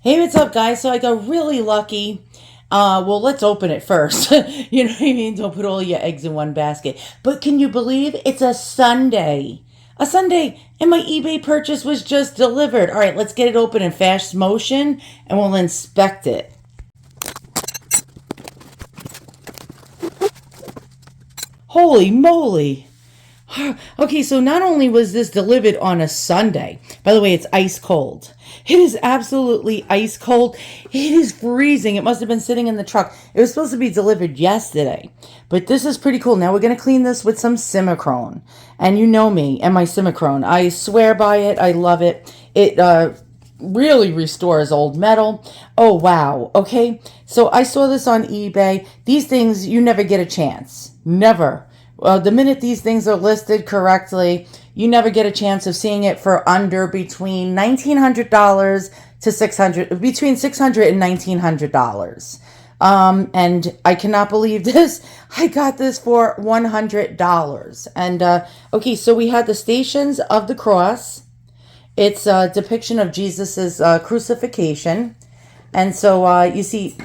Hey, what's up, guys? So I got really lucky. Well, let's open it first. You know what I mean? Don't put all your eggs in one basket. But can you believe it's a Sunday? A Sunday, and my eBay purchase was just delivered. All right, let's get it open in fast motion and we'll inspect it. Holy moly! Okay, so not only was this delivered on a Sunday, by the way, it's ice cold. It is absolutely ice cold. It is freezing. It must have been sitting in the truck. It was supposed to be delivered yesterday, but this is pretty cool. Now we're going to clean this with some Simichrome. And you know me and my Simichrome. I swear by it. I love it. It really restores old metal. Oh, wow. Okay, so I saw this on eBay. These things, you never get a chance. Never. The minute these things are listed correctly, you never get a chance of seeing it for under between $1,900 to between $600 and $1,900. And I cannot believe this. I got this for $100. And okay, so we had the Stations of the Cross. It's a depiction of Jesus's crucifixion, and so you see,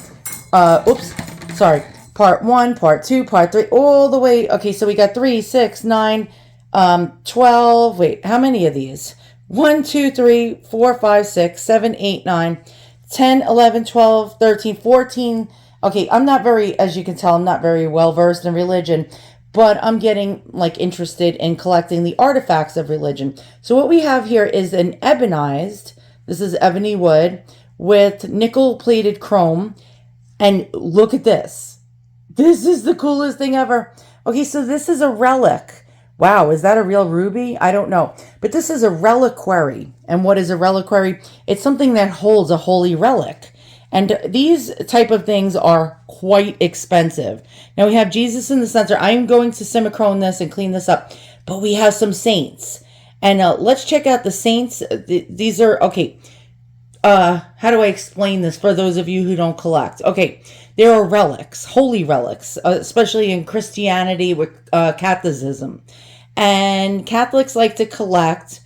oops, sorry. Part 1, part 2, part 3, all the way. Okay, so we got 3, 6, 9, 12. Wait, how many of these? 1, 2, 3, 4, 5, 6, 7, 8, 9, 10, 11, 12, 13, 14. Okay, I'm not very, as you can tell, I'm not very well versed in religion, but I'm getting like interested in collecting the artifacts of religion. So what we have here is an ebonized, this is ebony wood, with nickel plated chrome. And look at this. This is the coolest thing ever. Okay, so this is a relic. Wow, is that a real ruby? I don't know. But this is a reliquary. And what is a reliquary? It's something that holds a holy relic. And these type of things are quite expensive. Now we have Jesus in the center. I'm going to simichrome this and clean this up. But we have some saints. And let's check out the saints. These are, okay. How do I explain this for those of you who don't collect? Okay, there are relics, holy relics, especially in Christianity with Catholicism. And Catholics like to collect,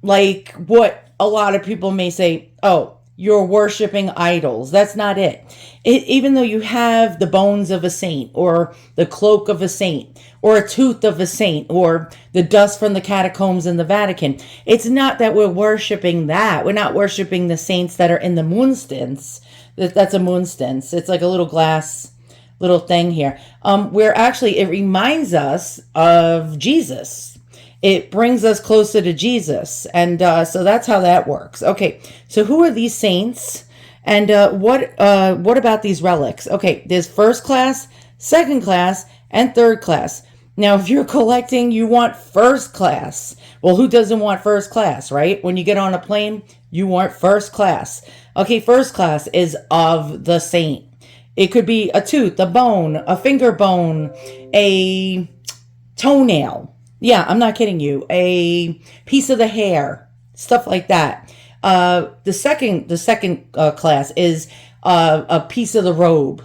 like what a lot of people may say, oh, you're worshiping idols. That's not it. Even though you have the bones of a saint or the cloak of a saint or a tooth of a saint or the dust from the catacombs in the Vatican, it's not that we're worshiping that. We're not worshiping the saints that are in the moonstance. That's a moonstance. It's like a little glass little thing here. Where actually it reminds us of Jesus. It brings us closer to Jesus. And so that's how that works. Okay, so who are these saints? And what about these relics? Okay, there's first class, second class, and third class. Now, if you're collecting, you want first class. Well, who doesn't want first class, right? When you get on a plane, you want first class. Okay, first class is of the saint. It could be a tooth, a bone, a finger bone, a toenail. Yeah, I'm not kidding you. A piece of the hair, stuff like that. The second class is a piece of the robe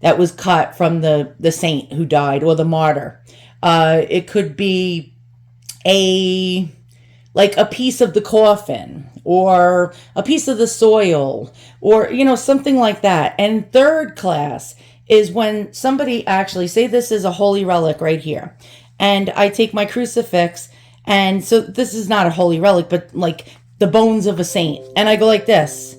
that was cut from the saint who died or the martyr. It could be a piece of the coffin or a piece of the soil or something like that. And third class is when somebody actually, say this is a holy relic right here, and I take my crucifix, and so this is not a holy relic, but like the bones of a saint, and I go like this,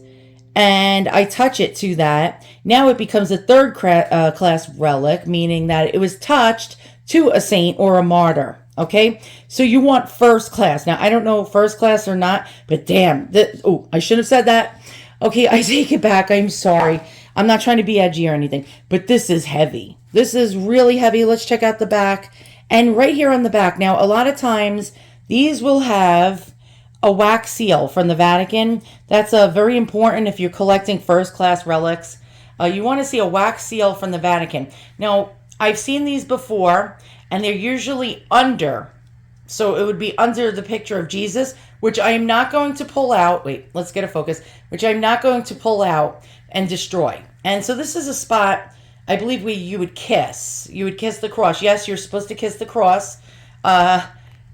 and I touch it to that. Now it becomes a third class relic, meaning that it was touched to a saint or a martyr. Okay, so you want first class. Now I don't know first class or not, but damn, I shouldn't have said that. Okay, I take it back. I'm sorry. I'm not trying to be edgy or anything, but this is heavy. This is really heavy. Let's check out the back. And right here on the back, now a lot of times these will have a wax seal from the Vatican. That's very important if you're collecting first class relics. You want to see a wax seal from the Vatican. Now, I've seen these before, and they're usually under. So it would be under the picture of Jesus, which I am not going to pull out. Wait, let's get a focus. Which I'm not going to pull out and destroy. And so this is a spot, I believe you would kiss. You would kiss the cross. Yes, you're supposed to kiss the cross.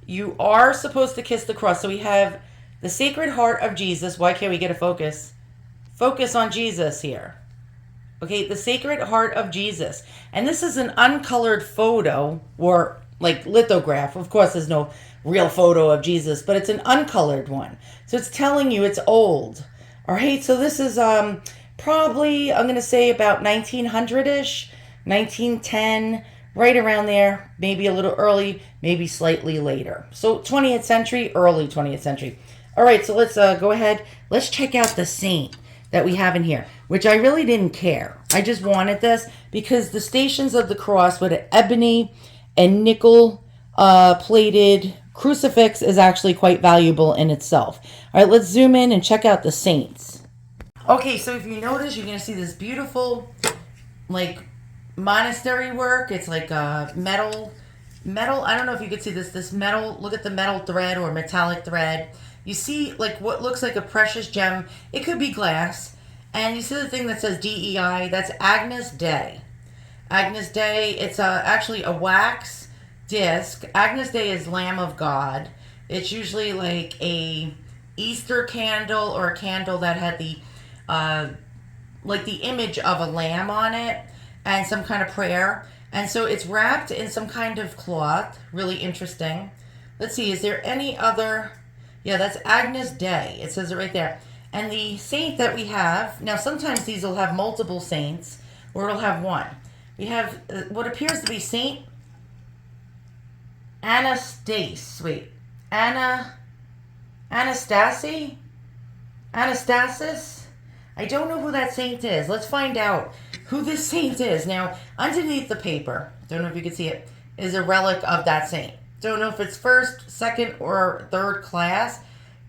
You are supposed to kiss the cross. So we have the Sacred Heart of Jesus. Why can't we get a focus? Focus on Jesus here. Okay, the Sacred Heart of Jesus. And this is an uncolored photo, or like lithograph. Of course, there's no real photo of Jesus, but it's an uncolored one. So it's telling you it's old. All right, so this is probably, I'm going to say about 1900-ish, 1910, right around there, maybe a little early, maybe slightly later. So 20th century, early 20th century. All right, so let's go ahead. Let's check out the saint that we have in here, which I really didn't care. I just wanted this because the Stations of the Cross with an ebony and nickel plated crucifix is actually quite valuable in itself. All right, let's zoom in and check out the saints. Okay, so if you notice, you're going to see this beautiful, like, monastery work. It's like metal. I don't know if you could see this metal. Look at the metal thread or metallic thread. You see, like, what looks like a precious gem. It could be glass. And you see the thing that says DEI. That's Agnus Dei. Agnus Dei, it's actually a wax disc. Agnus Dei is Lamb of God. It's usually like a Easter candle or a candle that had the like the image of a lamb on it and some kind of prayer. And so it's wrapped in some kind of cloth. Really interesting. Let's see, is there any other? Yeah, that's Agnus Dei. It says it right there. And the saint that we have, now sometimes these will have multiple saints, or it'll have one. We have what appears to be Saint Anastasis. Wait, Anastasis? I don't know who that saint is. Let's find out who this saint is. Now, underneath the paper, don't know if you can see it, is a relic of that saint. Don't know if it's first, second, or third class,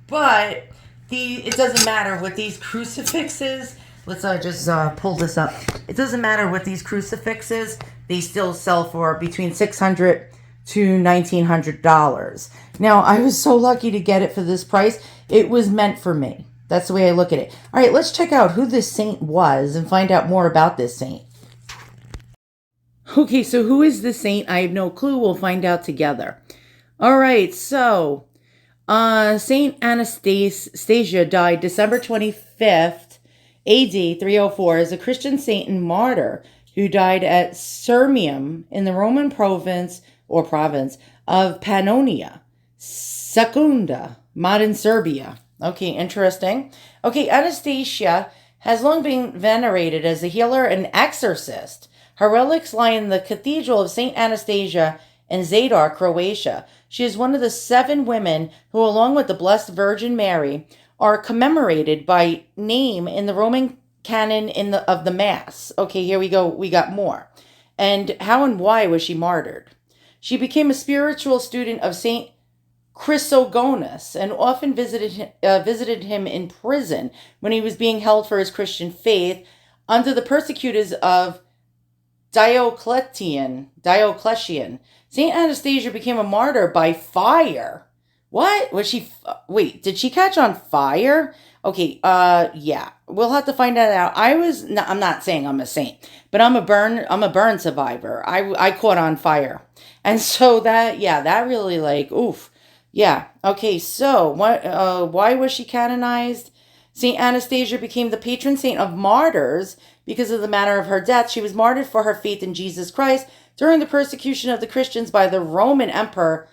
but it doesn't matter with these crucifixes. Let's just pull this up. It doesn't matter with these crucifixes. They still sell for between $600 to $1,900. Now, I was so lucky to get it for this price. It was meant for me. That's the way I look at it. All right, let's check out who this saint was and find out more about this saint. Okay, so who is this saint? I have no clue. We'll find out together. All right, so Saint Anastasia died December 25th, AD 304, as a Christian saint and martyr who died at Sirmium in the Roman province of Pannonia, Secunda, modern Serbia. Okay, interesting. Okay, Anastasia has long been venerated as a healer and exorcist. Her relics lie in the Cathedral of St. Anastasia in Zadar, Croatia. She is one of the 7 women who, along with the Blessed Virgin Mary, are commemorated by name in the Roman canon of the Mass. Okay, here we go. We got more. And how and why was she martyred? She became a spiritual student of St. Chrysogonus and often visited him in prison when he was being held for his Christian faith under the persecutors of Diocletian. St. Anastasia became a martyr by fire. What? Was she... Wait, did she catch on fire? Okay, yeah. We'll have to find that out. I'm not saying I'm a saint, but I'm a burn survivor. I caught on fire. And so that really, like, oof. Yeah. Okay, so why was she canonized? St. Anastasia became the patron saint of martyrs because of the manner of her death. She was martyred for her faith in Jesus Christ during the persecution of the Christians by the Roman Emperor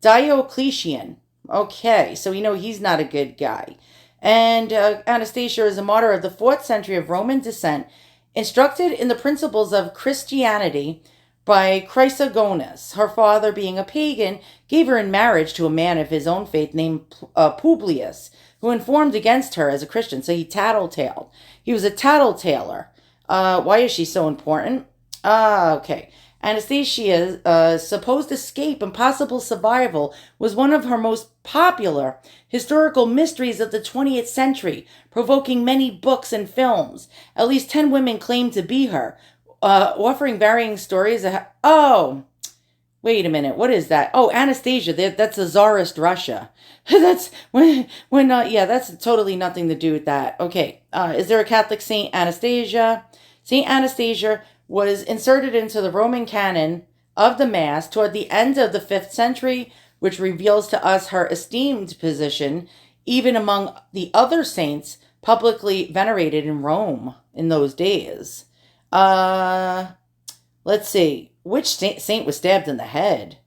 Diocletian. Okay, so we know he's not a good guy. And Anastasia is a martyr of the 4th century of Roman descent, instructed in the principles of Christianity by Chrysogonus. Her father, being a pagan, gave her in marriage to a man of his own faith named Publius, who informed against her as a Christian. So he tattletaled. He was a tattletaler. Why is she so important? Okay. Anastasia's supposed escape and possible survival was one of her most popular historical mysteries of the 20th century, provoking many books and films. At least 10 women claimed to be her, offering varying stories. Wait a minute. What is that? Oh, Anastasia. That's the Tsarist Russia. That's that's totally nothing to do with that. Okay. Is there a Catholic Saint Anastasia? Saint Anastasia was inserted into the Roman canon of the Mass toward the end of the 5th century, which reveals to us her esteemed position even among the other saints publicly venerated in Rome in those days. Let's see. Which saint was stabbed in the head?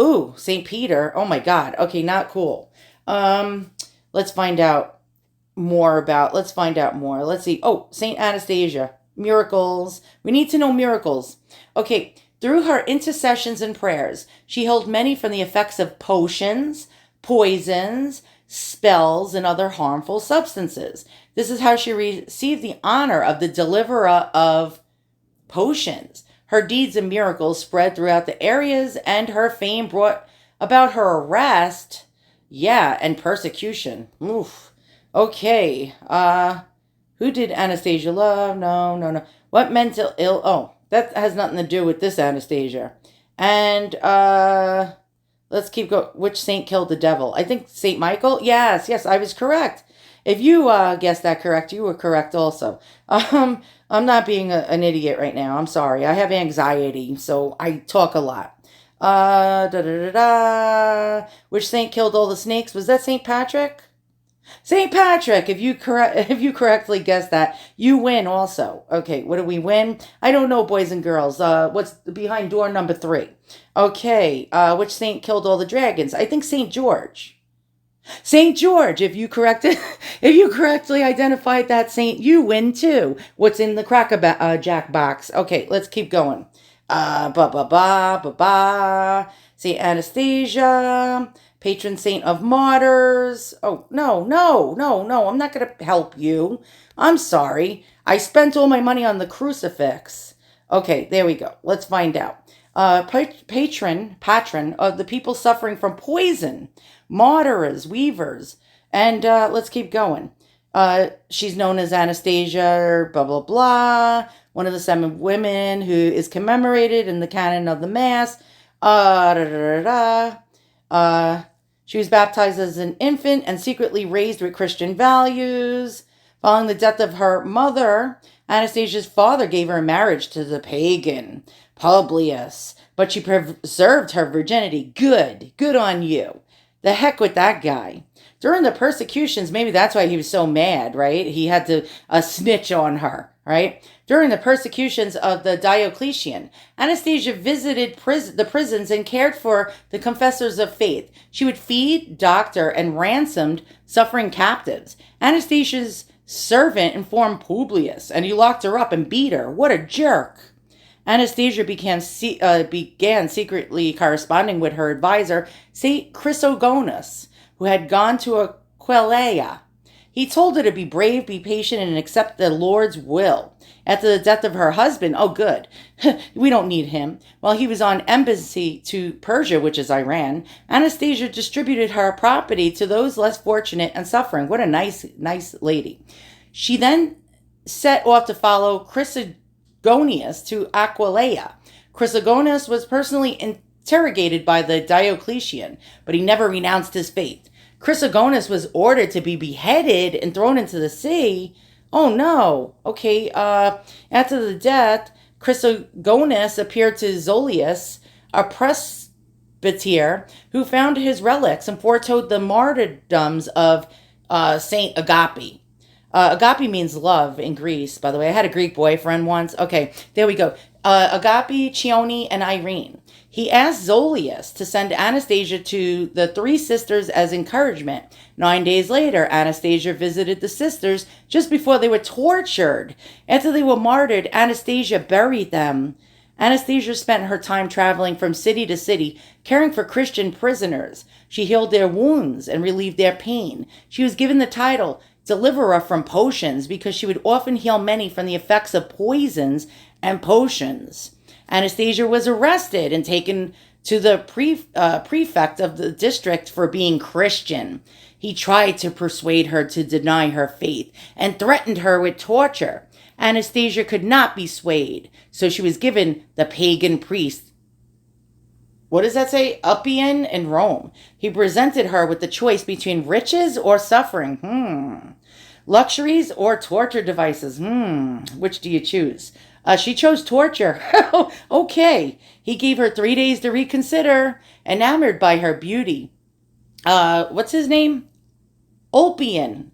Ooh, St. Peter. Oh my God. Okay, not cool. Let's find out more. Let's see. Oh, St. Anastasia. Miracles. We need to know miracles. Okay, through her intercessions and prayers, she healed many from the effects of potions, poisons, spells, and other harmful substances. This is how she received the honor of the deliverer of potions. Her deeds and miracles spread throughout the areas, and her fame brought about her arrest, and persecution. Oof. Okay. Who did Anastasia love? No. What mental ill? Oh, that has nothing to do with this Anastasia. And, let's keep going. Which saint killed the devil? I think St. Michael? Yes, I was correct. If you guessed that correct, you were correct also. I'm not being an idiot right now. I'm sorry. I have anxiety, so I talk a lot. Which saint killed all the snakes? Was that St. Patrick? St. Patrick, if you correctly guessed that, you win also. Okay, what do we win? I don't know, boys and girls. What's behind door number 3? Okay, which saint killed all the dragons? I think St. George. St. George, if you correctly identified that saint, you win too. What's in the Jack box? Okay, let's keep going. St. Anastasia, patron saint of martyrs. Oh, no, I'm not going to help you. I'm sorry. I spent all my money on the crucifix. Okay, there we go. Let's find out. Patron of the people suffering from poison, martyrs, weavers, and let's keep going. She's known as Anastasia, blah, blah, blah, one of the 7 women who is commemorated in the canon of the Mass. She was baptized as an infant and secretly raised with Christian values. Following the death of her mother, Anastasia's father gave her in marriage to the pagan Publius, but she preserved her virginity. Good on you. The heck with that guy. During the persecutions, maybe that's why he was so mad, right? He had to snitch on her, right? During the persecutions of the Diocletian, Anastasia visited the prisons and cared for the confessors of faith. She would feed, doctor, and ransomed suffering captives. Anastasia's servant informed Publius, and he locked her up and beat her. What a jerk. Anastasia began secretly corresponding with her advisor, St. Chrysogonus, who had gone to Aquileia. He told her to be brave, be patient, and accept the Lord's will. After the death of her husband, oh good, we don't need him. While he was on embassy to Persia, which is Iran, Anastasia distributed her property to those less fortunate and suffering. What a nice lady. She then set off to follow Chrysogonius to Aquileia. Chrysogonius was personally interrogated by the Diocletian, but he never renounced his faith. Chrysogonus was ordered to be beheaded and thrown into the sea. Oh no. Okay, after the death, Chrysogonus appeared to Zolius, a presbyter, who found his relics and foretold the martyrdoms of Saint Agape. Agape means love in Greece, by the way. I had a Greek boyfriend once. Okay, there we go. Agape, Chione, and Irene. He asked Zolius to send Anastasia to the 3 sisters as encouragement. 9 days later, Anastasia visited the sisters just before they were tortured. After they were martyred, Anastasia buried them. Anastasia spent her time traveling from city to city, caring for Christian prisoners. She healed their wounds and relieved their pain. She was given the title deliverer from potions because she would often heal many from the effects of poisons and potions. Anastasia was arrested and taken to the prefect of the district for being Christian. He tried to persuade her to deny her faith and threatened her with torture. Anastasia could not be swayed, so she was given the pagan priest. What does that say? Ulpian in Rome. He presented her with the choice between riches or suffering. Luxuries or torture devices. Which do you choose? She chose torture. Okay. He gave her 3 days to reconsider, enamored by her beauty. What's his name? Ulpian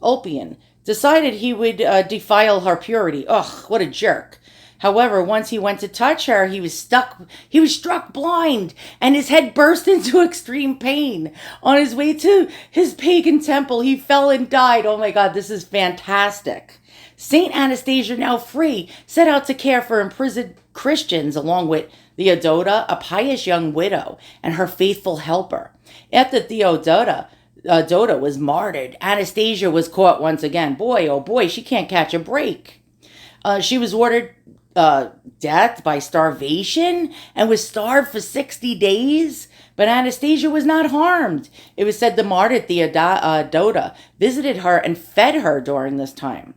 decided he would defile her purity. Ugh, what a jerk. However, once he went to touch her, he was struck blind, and his head burst into extreme pain. On his way to his pagan temple, he fell and died. Oh my God, this is fantastic. Saint Anastasia, now free, set out to care for imprisoned Christians along with Theodota, a pious young widow, and her faithful helper. After Theodota was martyred, Anastasia was caught once again. Boy, oh boy, she can't catch a break. She was ordered death by starvation and was starved for 60 days. But Anastasia was not harmed. It was said the martyred Theodota visited her and fed her during this time.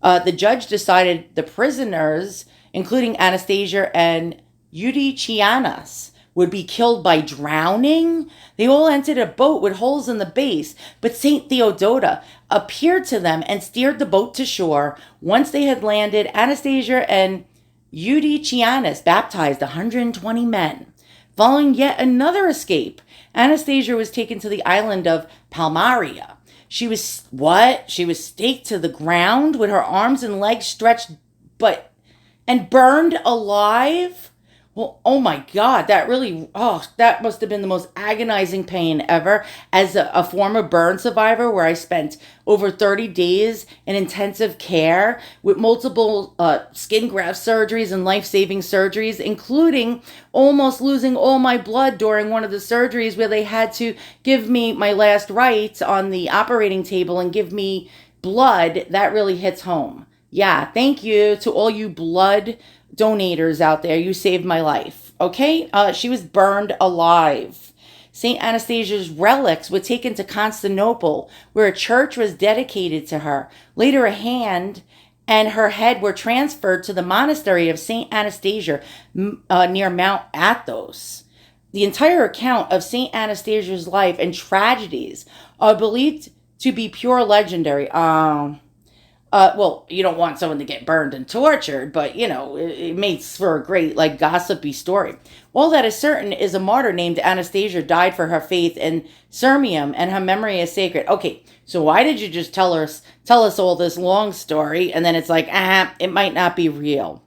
The judge decided the prisoners, including Anastasia and Eudicianus, would be killed by drowning. They all entered a boat with holes in the base, but Saint Theodota appeared to them and steered the boat to shore. Once they had landed, Anastasia and Eudicianus baptized 120 men. Following yet another escape, Anastasia was taken to the island of Palmaria. She was staked to the ground with her arms and legs stretched, and burned alive. Well, oh my God, that must have been the most agonizing pain ever. As a former burn survivor, where I spent over 30 days in intensive care with multiple skin graft surgeries and life-saving surgeries, including almost losing all my blood during one of the surgeries where they had to give me my last rites on the operating table and give me blood. That really hits home. Yeah, thank you to all you blood donators out there. You saved my life. Okay? She was burned alive. St. Anastasia's relics were taken to Constantinople, where a church was dedicated to her. Later, a hand and her head were transferred to the monastery of St. Anastasia near Mount Athos. The entire account of St. Anastasia's life and tragedies are believed to be pure legendary. Well, you don't want someone to get burned and tortured, but, it makes for a great, gossipy story. All that is certain is a martyr named Anastasia died for her faith in Sirmium, and her memory is sacred. Okay, so why did you just tell us all this long story, and then it's it might not be real?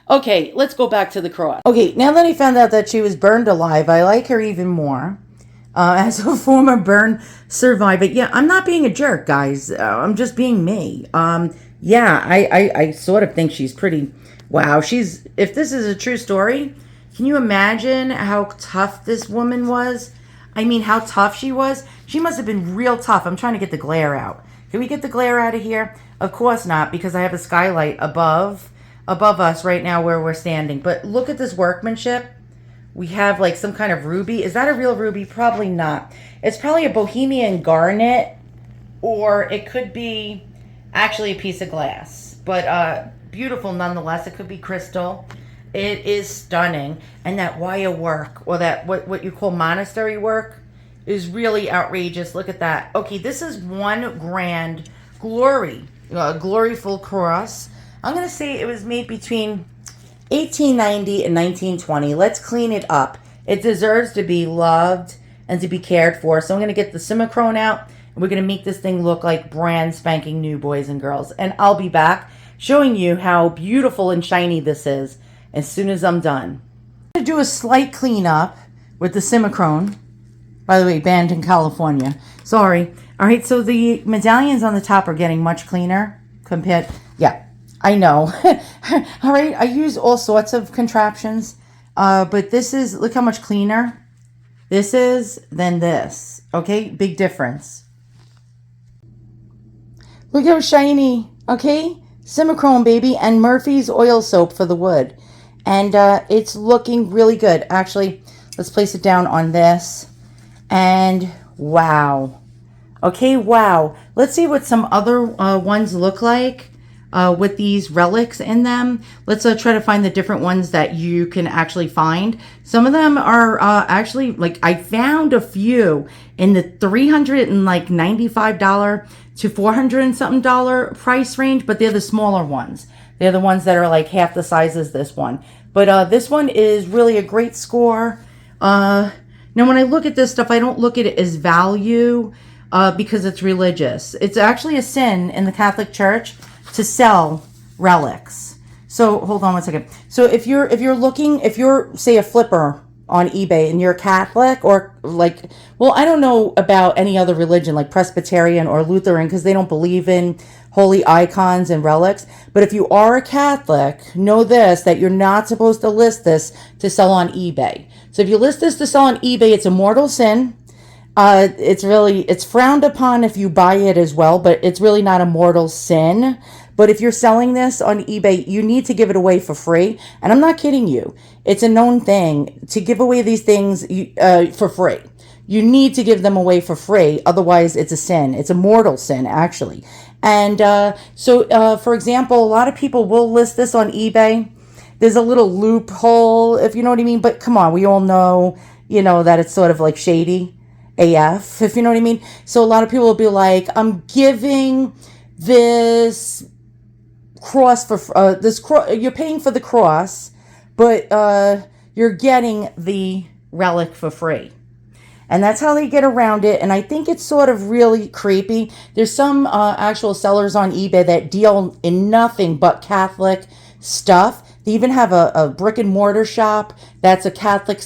Okay, let's go back to the cross. Okay, now that I found out that she was burned alive, I like her even more. As a former burn survivor. Yeah, I'm not being a jerk, guys. I'm just being me. I sort of think she's pretty, wow. If this is a true story, can you imagine how tough this woman was? I mean, how tough she was? She must have been real tough. I'm trying to get the glare out. Can we get the glare out of here? Of course not, because I have a skylight above us right now where we're standing. But look at this workmanship. We have some kind of ruby. Is that a real ruby? Probably not. It's probably a Bohemian garnet, or it could be actually a piece of glass. But beautiful nonetheless. It could be crystal. It is stunning. And that wire work, or that what you call monastery work, is really outrageous. Look at that. Okay, this is one grand gloryful cross. I'm going to say it was made between 1890 and 1920. Let's clean it up. It deserves to be loved and to be cared for. So I'm going to get the SIMICHORME out, and we're going to make this thing look like brand spanking new, boys and girls. And I'll be back showing you how beautiful and shiny this is as soon as I'm done. I'm going to do a slight cleanup with the SIMICHORME. By the way, banned in California. Sorry. All right, so the medallions on the top are getting much cleaner compared. Yeah. I know. All right, I use all sorts of contraptions, but this is, look how much cleaner this is than this. Okay, big difference. Look how shiny. Okay, SIMICHORME, baby, and Murphy's oil soap for the wood. And it's looking really good. Actually, let's place it down on this. And wow. Okay, wow. Let's see what some other ones look like. With these relics in them. Let's try to find the different ones that you can actually find. Some of them are actually, I found a few in the $395 to $400 and something price range, but they're the smaller ones. They're the ones that are half the size as this one. But this one is really a great score. Now, when I look at this stuff, I don't look at it as value. because it's religious. It's actually a sin in the Catholic Church to sell relics. So hold on one second. So if you're say a flipper on eBay and you're Catholic, or like, well, I don't know about any other religion like Presbyterian or Lutheran, because they don't believe in holy icons and relics. But if you are a Catholic, know this, that you're not supposed to list this to sell on eBay. So if you list this to sell on eBay, it's a mortal sin. It's frowned upon if you buy it as well, but it's really not a mortal sin. But if you're selling this on eBay, you need to give it away for free. And I'm not kidding you. It's a known thing to give away these things for free. You need to give them away for free. Otherwise, it's a sin. It's a mortal sin, actually. And for example, a lot of people will list this on eBay. There's a little loophole, if you know what I mean. But come on, we all know, that it's sort of like shady AF, if you know what I mean. So a lot of people will be like, I'm giving this cross for you're paying for the cross, but you're getting the relic for free. And that's how they get around it. And I think it's sort of really creepy. There's some actual sellers on eBay that deal in nothing but Catholic stuff. They even have a brick and mortar shop that's a Catholic,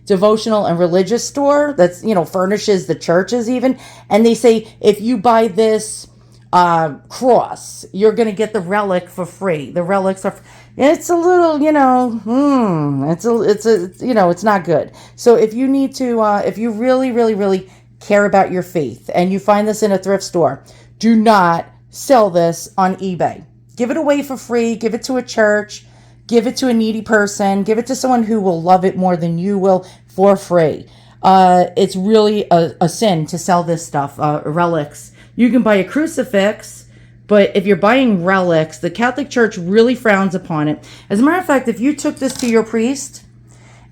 devotional and religious store that's, furnishes the churches even. And they say, if you buy this cross, you're going to get the relic for free. The relics are, it's a little, it's not good. So if you need to, if you really, really, really care about your faith and you find this in a thrift store, do not sell this on eBay. Give it away for free. Give it to a church. Give it to a needy person. Give it to someone who will love it more than you will for free. It's really a sin to sell this stuff, relics. You can buy a crucifix, but if you're buying relics, the Catholic Church really frowns upon it. As a matter of fact, if you took this to your priest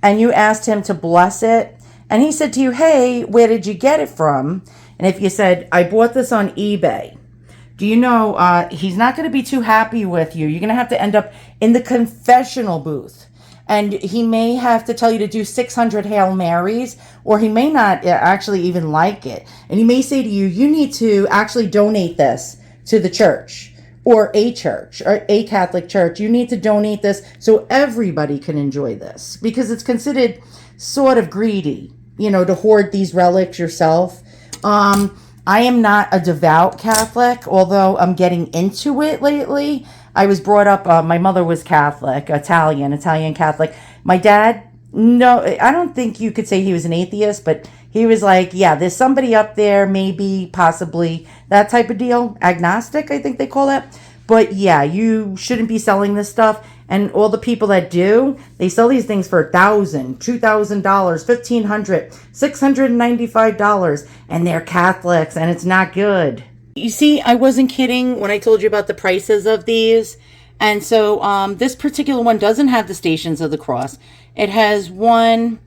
and you asked him to bless it, and he said to you, hey, where did you get it from? And if you said, I bought this on eBay, do you know he's not going to be too happy with you. You're going to have to end up in the confessional booth. And he may have to tell you to do 600 Hail Marys, or he may not actually even like it. And he may say to you, you need to actually donate this to the church or a Catholic church. You need to donate this so everybody can enjoy this, because it's considered sort of greedy, to hoard these relics yourself. I am not a devout Catholic, although I'm getting into it lately. I was brought up, my mother was Catholic, Italian Catholic. My dad, no, I don't think you could say he was an atheist, but he was like, yeah, there's somebody up there, maybe, possibly, that type of deal. Agnostic, I think they call that. But yeah, you shouldn't be selling this stuff. And all the people that do, they sell these things for $1,000, $2,000, $1,500, $695, and they're Catholics, and it's not good. You see, I wasn't kidding when I told you about the prices of these. And so this particular one doesn't have the Stations of the Cross. It has one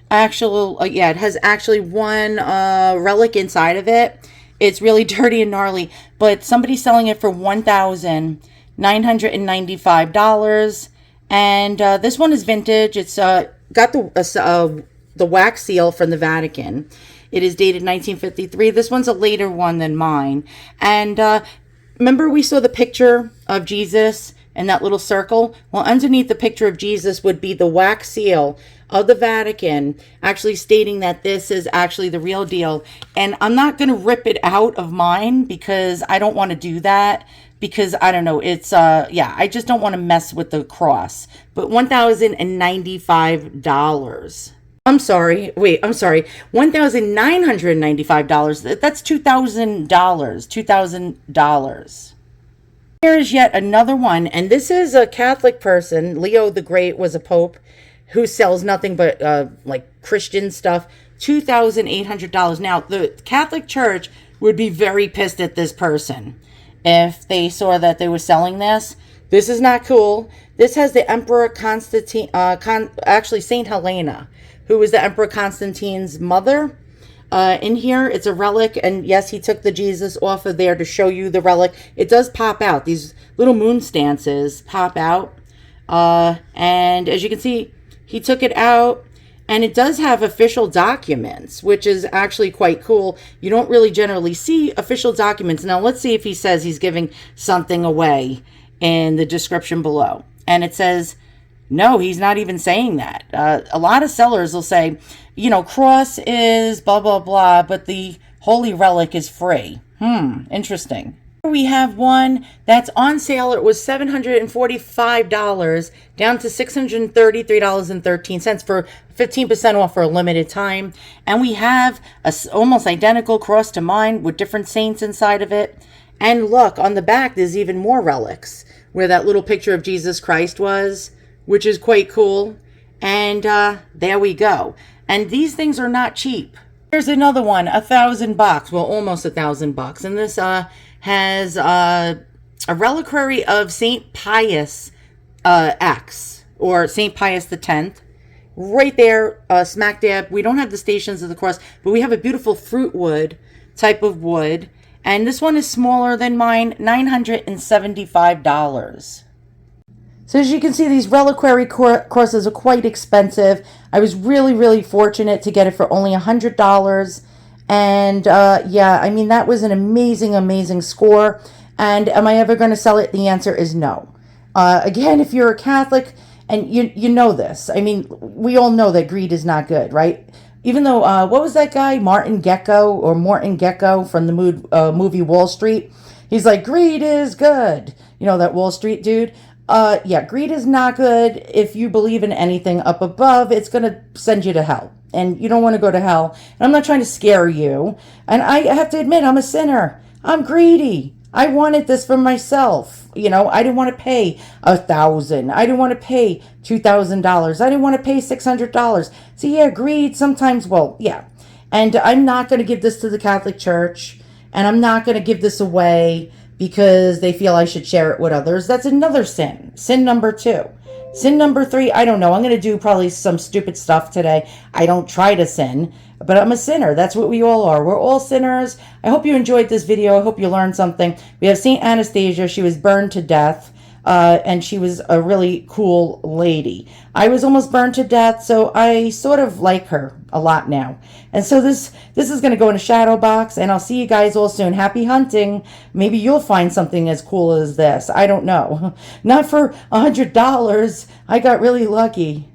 actual, it has actually one relic inside of it. It's really dirty and gnarly, but somebody's selling it for $1,995. And this one is vintage. It's got the wax seal from the Vatican. It is dated 1953. This one's a later one than mine. And remember we saw the picture of Jesus in that little circle? Well, underneath the picture of Jesus would be the wax seal of the Vatican, actually stating that this is actually the real deal. And I'm not going to rip it out of mine because I don't want to do that. Because, I don't know, it's, I just don't want to mess with the cross. But $1,095. $1,995. That's $2,000. $2,000. Here is yet another one, and this is a Catholic person. Leo the Great was a pope who sells nothing but Christian stuff. $2,800. Now, the Catholic Church would be very pissed at this person if they saw that they were selling this. This is not cool. This has the Emperor Constantine, actually Saint Helena, who was the Emperor Constantine's mother. In here, it's a relic, and yes, he took the Jesus off of there to show you the relic. It does pop out. These little moon stances pop out. And as you can see, he took it out, And it does have official documents, which is actually quite cool. You don't really generally see official documents. Now, let's see if he says he's giving something away in the description below. And it says, no, he's not even saying that. A lot of sellers will say, you know, cross is blah, blah, blah, but the holy relic is free. Interesting. We have one that's on sale. It was $745 down to $633.13 for 15% off for a limited time. And we have a almost identical cross to mine with different saints inside of it. And look, on the back, there's even more relics where that little picture of Jesus Christ was, which is quite cool. And there we go. And these things are not cheap. Here's another one, $1,000. Well, almost $1,000. And this has a reliquary of St. Pius X, or St. Pius X. Right there, smack dab. We don't have the Stations of the Cross, but we have a beautiful fruit wood type of wood. And this one is smaller than mine, $975. So as you can see, these reliquary crosses are quite expensive. I was really, really fortunate to get it for only $100. And yeah, I mean, that was an amazing, amazing score. And am I ever going to sell it? The answer is no. Again, if you're a Catholic, and you know this, I mean, we all know that greed is not good, right? Even though, what was that guy, Morton Gecko from the movie Wall Street? He's like, greed is good. You know, that Wall Street dude? Yeah, greed is not good. If you believe in anything up above, it's going to send you to hell. And you don't want to go to hell. And I'm not trying to scare you. And I have to admit, I'm a sinner. I'm greedy. I wanted this for myself. You know, I didn't want to pay $1,000. I didn't want to pay $2,000. I didn't want to pay $600. So yeah, greed sometimes, well, yeah. And I'm not going to give this to the Catholic Church. And I'm not going to give this away because they feel I should share it with others. That's another sin. Sin number 2. Sin number 3, I don't know. I'm going to do probably some stupid stuff today. I don't try to sin, but I'm a sinner. That's what we all are. We're all sinners. I hope you enjoyed this video. I hope you learned something. We have St. Anastasia. She was burned to death, and she was a really cool lady. I was almost burned to death, so I sort of like her a lot now. And so this is going to go in a shadow box, and I'll see you guys all soon. Happy hunting. Maybe you'll find something as cool as this. I don't know. Not for $100. I got really lucky.